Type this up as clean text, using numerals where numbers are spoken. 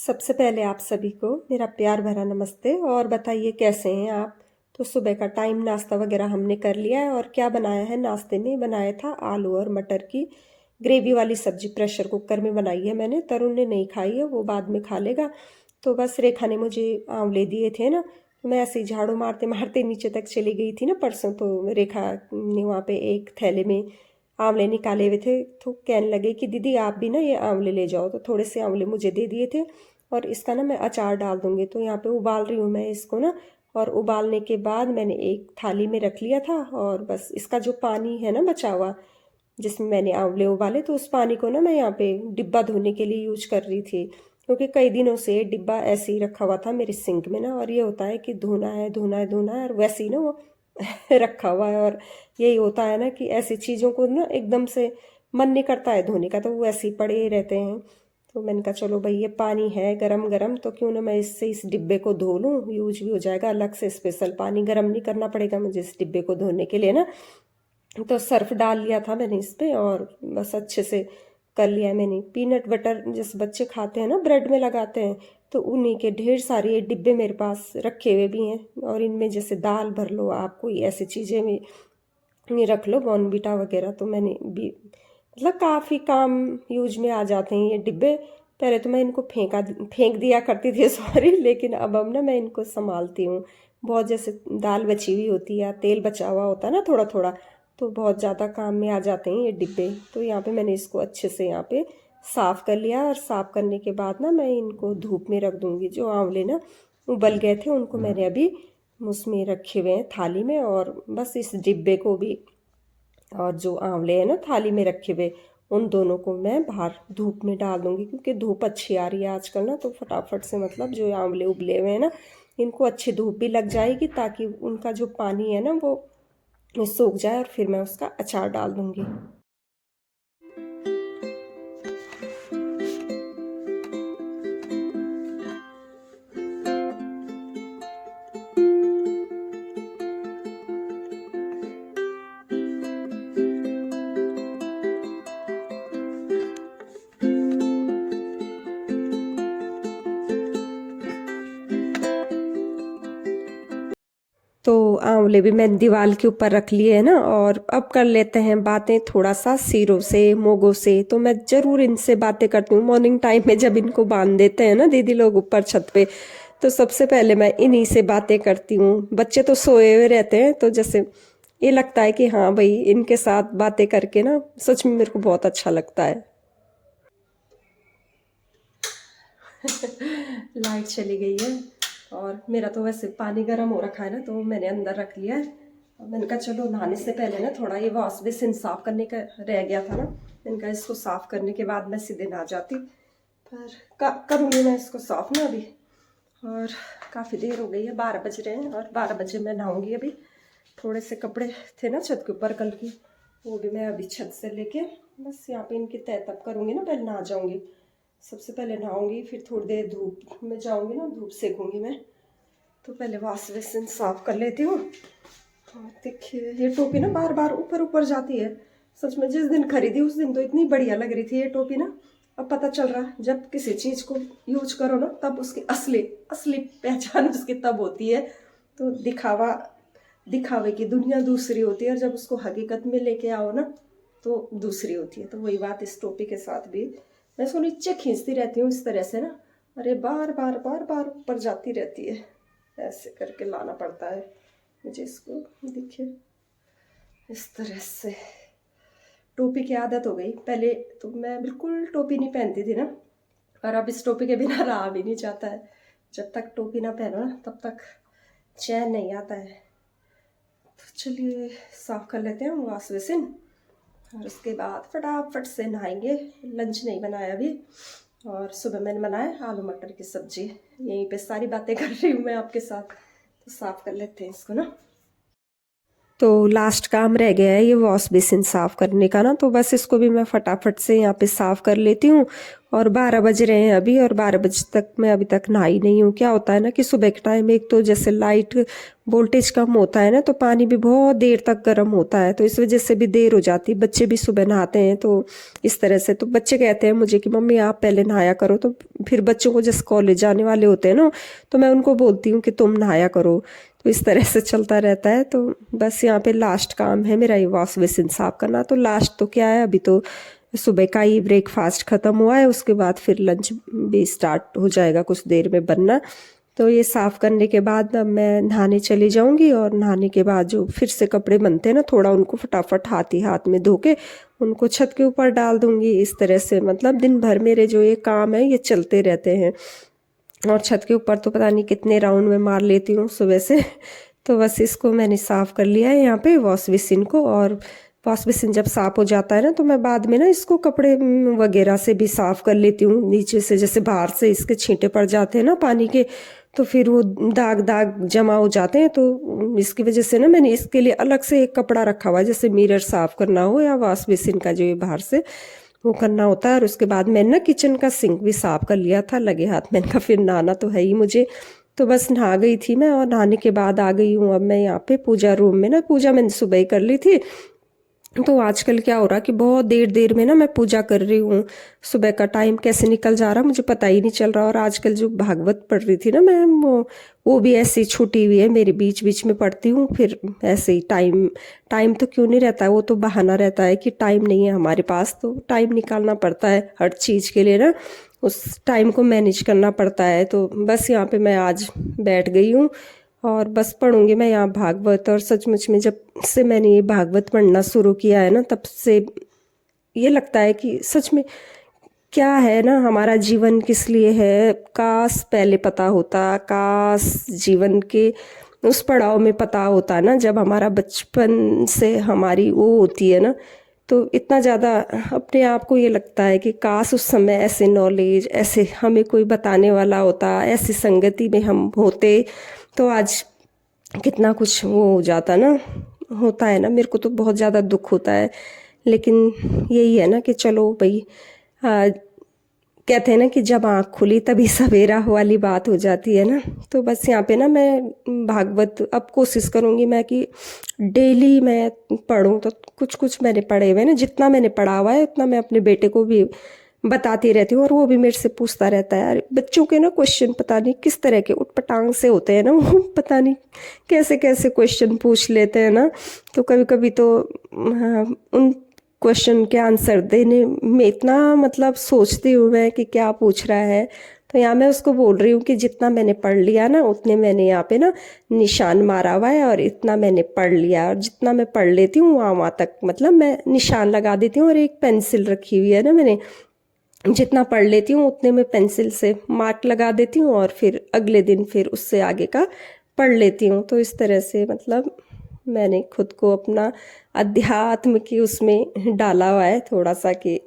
सबसे पहले आप सभी को मेरा प्यार भरा नमस्ते। और बताइए कैसे हैं आप। तो सुबह का टाइम नाश्ता वगैरह हमने कर लिया है। और क्या बनाया है नाश्ते में, बनाया था आलू और मटर की ग्रेवी वाली सब्जी। प्रेशर कुकर में बनाई है मैंने। तरुण ने नहीं खाई है, वो बाद में खा लेगा। तो बस रेखा ने मुझे आंवले दिए थे ना, तो मैं ऐसे ही झाड़ू मारते मारते नीचे तक चली गई थी ना परसों। तो रेखा ने वहाँ पे एक थैले में आंवले निकाले हुए थे, तो कहने लगे कि दीदी आप भी ना ये आंवले ले जाओ। तो थोड़े से आंवले मुझे दे दिए थे। और इसका ना मैं अचार डाल दूंगी। तो यहाँ पे उबाल रही हूँ मैं इसको ना। और उबालने के बाद मैंने एक थाली में रख लिया था। और बस इसका जो पानी है ना बचा हुआ, जिसमें मैंने आंवले उबाले, तो उस पानी को ना मैं यहाँ पे डिब्बा धोने के लिए यूज कर रही थी। क्योंकि कई दिनों से डिब्बा ऐसे ही रखा हुआ था मेरे सिंक में ना। और ये होता है कि धोना है धोना है धोना है, और वैसे ही ना वो रखा हुआ है। और यही होता है ना कि ऐसी चीज़ों को ना एकदम से मन नहीं करता है धोने का, तो वो ऐसे ही पड़े ही रहते हैं। तो मैंने कहा चलो भाई, ये पानी है गरम गरम, तो क्यों ना मैं इससे इस डिब्बे को धो लूँ, यूज भी हो जाएगा। अलग से स्पेशल पानी गरम नहीं करना पड़ेगा मुझे इस डिब्बे को धोने के लिए ना। तो सर्फ डाल लिया था मैंने इस पे, और बस अच्छे से कर लिया है मैंने। पीनट बटर जैसे बच्चे खाते हैं ना, ब्रेड में लगाते हैं, तो उन्हीं के ढेर सारे ये डिब्बे मेरे पास रखे हुए भी हैं। और इनमें जैसे दाल भर लो आप, कोई ऐसी चीज़ें भी ये रख लो, बॉर्नवीटा वगैरह, तो मैंने भी मतलब काफ़ी काम यूज में आ जाते हैं ये डिब्बे। पहले तो मैं इनको फेंक दिया करती थी सॉरी, लेकिन अब ना मैं इनको संभालती हूँ। बहुत जैसे दाल बची हुई होती है या तेल बचा हुआ होता है ना थोड़ा थोड़ा, तो बहुत ज़्यादा काम में आ जाते हैं ये डिब्बे। तो यहाँ पे मैंने इसको अच्छे से यहाँ पे साफ़ कर लिया। और साफ़ करने के बाद ना मैं इनको धूप में रख दूँगी। जो आंवले ना उबल गए थे, उनको मैंने अभी उसमें रखे हुए हैं थाली में। और बस इस डिब्बे को भी, और जो आंवले हैं ना थाली में रखे हुए, उन दोनों को मैं बाहर धूप में डाल दूंगी। क्योंकि धूप अच्छी आ रही है आजकल ना, तो फटाफट से मतलब जो आंवले उबले हुए हैं ना, इनको अच्छी धूप भी लग जाएगी, ताकि उनका जो पानी है ना वो सूख जाए। और फिर मैं उसका अचार डाल दूंगी। तो आंवले भी मैंने दीवार के ऊपर रख लिए है ना। और अब कर लेते हैं बातें थोड़ा सा सीरों से, मोगों से। तो मैं ज़रूर इनसे बातें करती हूँ मॉर्निंग टाइम में, जब इनको बांध देते हैं ना दीदी लोग ऊपर छत पे। तो सबसे पहले मैं इन्हीं से बातें करती हूँ। बच्चे तो सोए हुए रहते हैं, तो जैसे ये लगता है कि हाँ भाई, इनके साथ बातें करके ना सच में मेरे को बहुत अच्छा लगता है। लाइट चली गई है। और मेरा तो वैसे पानी गर्म हो रखा है ना, तो मैंने अंदर रख लिया है। और मैंने कहा चलो नहाने से पहले ना थोड़ा ये वॉश बेसिन साफ़ करने का रह गया था ना, मैंने कहा इसको साफ़ करने के बाद मैं सीधे नहा जाती। पर करूँगी मैं इसको साफ़ ना अभी। और काफ़ी देर हो गई है, 12 बज रहे हैं, और 12 बजे मैं नहाऊँगी अभी। थोड़े से कपड़े थे ना छत के ऊपर कल की, वो भी मैं अभी छत से लेके बस यहाँ पे इनकी तह तब करूँगी ना, पहले नहा जाऊँगी। सबसे पहले नहाऊंगी, फिर थोड़ी देर धूप में जाऊंगी ना, धूप सेकूंगी मैं। तो पहले वॉश बेसिन साफ कर लेती हूँ। और देखिए ये टोपी ना बार बार ऊपर ऊपर जाती है। सच में जिस दिन खरीदी उस दिन तो इतनी बढ़िया लग रही थी ये टोपी ना। अब पता चल रहा है जब किसी चीज़ को यूज करो ना, तब उसकी असली असली पहचान उसकी तब होती है। तो दिखावे की दुनिया दूसरी होती है, और जब उसको हकीकत में लेके आओ ना, तो दूसरी होती है। तो वही बात इस टोपी के साथ भी, मैं इसको नीचे खींचती रहती हूँ इस तरह से ना। अरे बार बार बार बार ऊपर जाती रहती है, ऐसे करके लाना पड़ता है मुझे इसको। देखिए इस तरह से टोपी की आदत हो गई। पहले तो मैं बिल्कुल टोपी नहीं पहनती थी ना, और अब इस टोपी के बिना रहा भी नहीं जाता है। जब तक टोपी ना पहनो ना, तब तक चैन नहीं आता है। तो चलिए साफ कर लेते हैं वॉश बेसिन, और उसके बाद फटाफट से नहाएंगे। लंच नहीं बनाया अभी, और सुबह मैंने बनाया आलू मटर की सब्जी। यहीं पे सारी बातें कर रही हूँ मैं आपके साथ। तो साफ कर लेते हैं इसको ना। तो लास्ट काम रह गया है ये वॉश बेसिन साफ़ करने का ना, तो बस इसको भी मैं फटाफट से यहाँ पे साफ़ कर लेती हूँ। और 12 बज रहे हैं अभी, और 12 बजे तक मैं अभी तक नहाई नहीं हूँ। क्या होता है ना कि सुबह के टाइम एक तो जैसे लाइट वोल्टेज कम होता है ना, तो पानी भी बहुत देर तक गर्म होता है, तो इस वजह से भी देर हो जाती है। बच्चे भी सुबह नहाते हैं तो इस तरह से, तो बच्चे कहते हैं मुझे कि मम्मी आप पहले नहाया करो, तो फिर बच्चों को जैसे कॉलेज जाने वाले होते हैं ना, तो मैं उनको बोलती हूँ कि तुम नहाया करो। तो इस तरह से चलता रहता है। तो बस यहाँ पे लास्ट काम है मेरा ये वॉश बेसिन साफ़ करना। तो लास्ट तो क्या है, अभी तो सुबह का ही ब्रेकफास्ट ख़त्म हुआ है, उसके बाद फिर लंच भी स्टार्ट हो जाएगा कुछ देर में बनना। तो ये साफ़ करने के बाद अब मैं नहाने चली जाऊंगी, और नहाने के बाद जो फिर से कपड़े बनते हैं ना, थोड़ा उनको फटाफट हाथ ही हाथ में धो के उनको छत के ऊपर डाल दूंगी। इस तरह से मतलब दिन भर मेरे जो ये काम है ये चलते रहते हैं। और छत के ऊपर तो पता नहीं कितने राउंड में मार लेती हूँ सुबह से। तो बस इसको मैंने साफ़ कर लिया है यहाँ पे वॉश बेसिन को। और वॉश बेसिन जब साफ़ हो जाता है ना, तो मैं बाद में ना इसको कपड़े वगैरह से भी साफ़ कर लेती हूँ नीचे से, जैसे बाहर से इसके छींटे पड़ जाते हैं ना पानी के, तो फिर वो दाग दाग जमा हो जाते हैं। तो इसकी वजह से ना मैंने इसके लिए अलग से एक कपड़ा रखा हुआ है, जैसे मिरर साफ़ करना हो या वॉश बेसिन का जो ये बाहर से वो करना होता है। और उसके बाद मैंने ना किचन का सिंक भी साफ़ कर लिया था लगे हाथ। मैंने कहा फिर नहाना तो है ही मुझे। तो बस नहा गई थी मैं, और नहाने के बाद आ गई हूँ अब मैं यहाँ पे पूजा रूम में ना। पूजा मैंने सुबह ही कर ली थी। तो आजकल क्या हो रहा कि बहुत देर देर में ना मैं पूजा कर रही हूँ। सुबह का टाइम कैसे निकल जा रहा मुझे पता ही नहीं चल रहा। और आजकल जो भागवत पढ़ रही थी ना मैं, वो भी ऐसे ही छूटी हुई है मेरी, बीच बीच में पढ़ती हूँ। फिर ऐसे ही टाइम टाइम तो क्यों नहीं रहता है, वो तो बहाना रहता है कि टाइम नहीं है हमारे पास। तो टाइम निकालना पड़ता है हर चीज़ के लिए ना, उस टाइम को मैनेज करना पड़ता है। तो बस यहाँ पे मैं आज बैठ गई हूँ, और बस पढ़ूंगी मैं यहाँ भागवत। और सचमुच में जब से मैंने ये भागवत पढ़ना शुरू किया है ना, तब से ये लगता है कि सच में क्या है ना, हमारा जीवन किस लिए है। काश पहले पता होता, काश जीवन के उस पड़ाव में पता होता ना, जब हमारा बचपन से हमारी वो होती है ना, तो इतना ज़्यादा अपने आप को ये लगता है कि काश उस समय ऐसे नॉलेज, ऐसे हमें कोई बताने वाला होता, ऐसी संगति में हम होते, तो आज कितना कुछ वो हो जाता ना, होता है ना। मेरे को तो बहुत ज़्यादा दुख होता है, लेकिन यही है ना कि चलो भाई, कहते हैं ना कि जब आँख खुली तभी सवेरा वाली बात हो जाती है ना। तो बस यहाँ पे ना मैं भागवत अब कोशिश करूँगी मैं कि डेली मैं पढूं। तो कुछ कुछ मैंने पढ़े हुए ना, जितना मैंने पढ़ा हुआ है उतना मैं अपने बेटे को भी बताती रहती हूँ। और वो भी मेरे से पूछता रहता है। यार बच्चों के ना क्वेश्चन पता नहीं किस तरह के उटपटांग से होते हैं ना, वो पता नहीं कैसे कैसे क्वेश्चन पूछ लेते हैं ना। तो कभी कभी तो उन क्वेश्चन के आंसर देने में इतना मतलब सोचती हूँ मैं कि क्या पूछ रहा है। तो यहाँ मैं उसको बोल रही हूँ कि जितना मैंने पढ़ लिया ना, उतने मैंने यहाँ पे ना निशान मारा हुआ है, और इतना मैंने पढ़ लिया। और जितना मैं पढ़ लेती हूँ वहाँ वहाँ तक मतलब मैं निशान लगा देती हूँ। और एक पेंसिल रखी हुई है ना मैंने, जितना पढ़ लेती हूँ उतने में पेंसिल से मार्क लगा देती हूँ, और फिर अगले दिन फिर उससे आगे का पढ़ लेती हूँ। तो इस तरह से मतलब मैंने खुद को अपना अध्यात्म की उसमें डाला हुआ है थोड़ा सा, कि